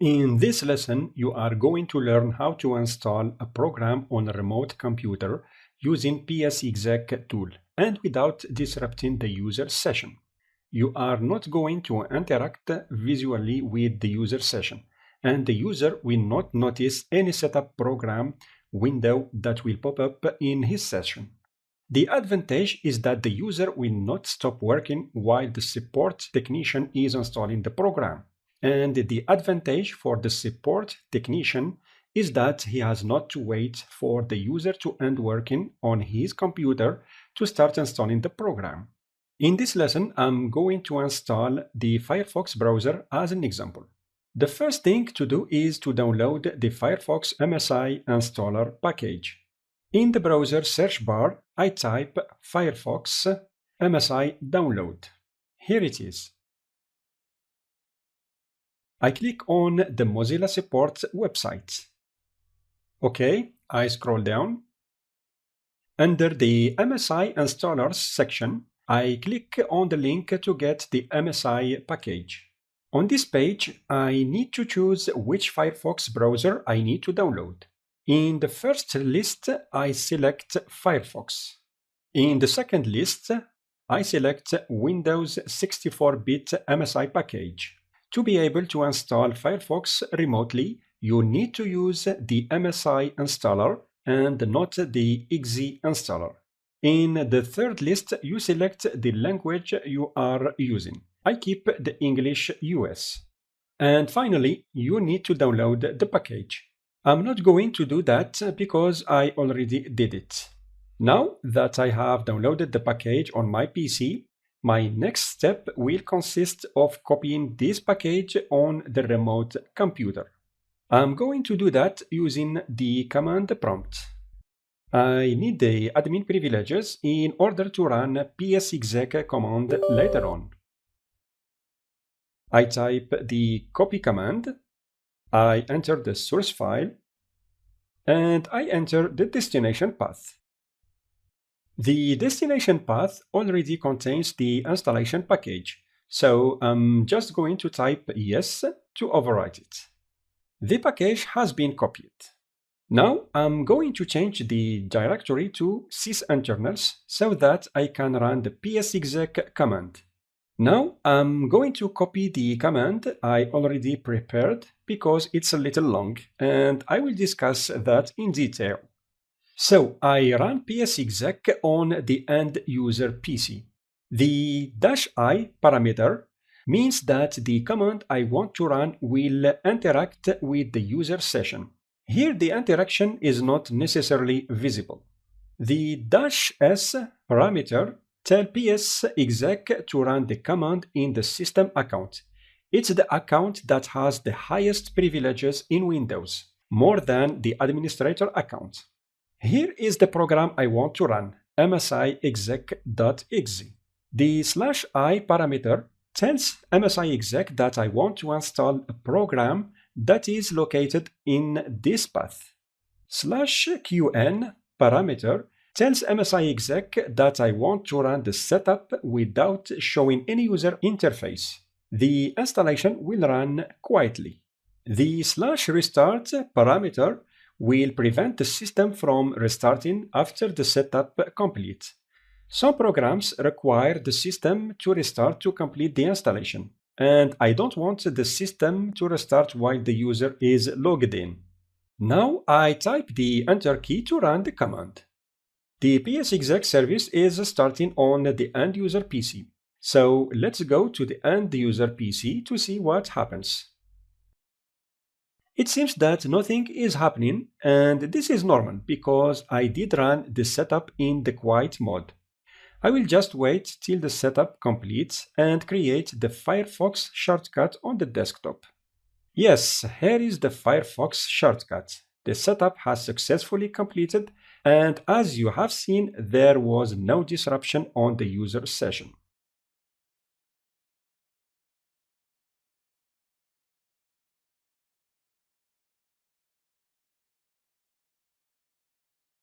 In this lesson, you are going to learn how to install a program on a remote computer using PSExec tool and without disrupting the user session. You are not going to interact visually with the user session, and the user will not notice any setup program window that will pop up in his session. The advantage is that the user will not stop working while the support technician is installing the program. And the advantage for the support technician is that he has not to wait for the user to end working on his computer to start installing the program. In this lesson, I'm going to install the Firefox browser as an example. The first thing to do is to download the Firefox MSI installer package. In the browser search bar, I type Firefox MSI download. Here it is. I click on the Mozilla support website. OK, I scroll down. Under the MSI installers section, I click on the link to get the MSI package. On this page, I need to choose which Firefox browser I need to download. In the first list, I select Firefox. In the second list, I select Windows 64-bit MSI package. To be able to install Firefox remotely, you need to use the MSI installer and not the .exe installer. In the third list, you select the language you are using. I keep the English US. And finally, you need to download the package. I'm not going to do that because I already did it. Now that I have downloaded the package on my PC, my next step will consist of copying this package on the remote computer. I'm going to do that using the command prompt. I need the admin privileges in order to run PSExec command later on. I type the copy command, I enter the source file, and I enter the destination path. The destination path already contains the installation package, so I'm just going to type yes to overwrite it. The package has been copied. Now I'm going to change the directory to sysinternals so that I can run the PSExec command. Now I'm going to copy the command I already prepared because it's a little long, and I will discuss that in detail. So I run PSExec on the end user PC. The -i parameter means that the command I want to run will interact with the user session. Here the interaction is not necessarily visible. The -s parameter tells PSExec to run the command in the system account. It's the account that has the highest privileges in Windows, more than the administrator account. Here is the program I want to run, msiexec.exe. The /i parameter tells msiexec that I want to install a program that is located in this path. /qn parameter tells msiexec that I want to run the setup without showing any user interface. The installation will run quietly. The /restart parameter will prevent the system from restarting after the setup complete. Some programs require the system to restart to complete the installation, and I don't want the system to restart while the user is logged in. Now I type the Enter key to run the command. The PSExec service is starting on the end user PC, so let's go to the end user PC to see what happens. It seems that nothing is happening, and this is normal because I did run the setup in the quiet mode. I will just wait till the setup completes and create the Firefox shortcut on the desktop. Yes, here is the Firefox shortcut. The setup has successfully completed, and as you have seen, there was no disruption on the user session.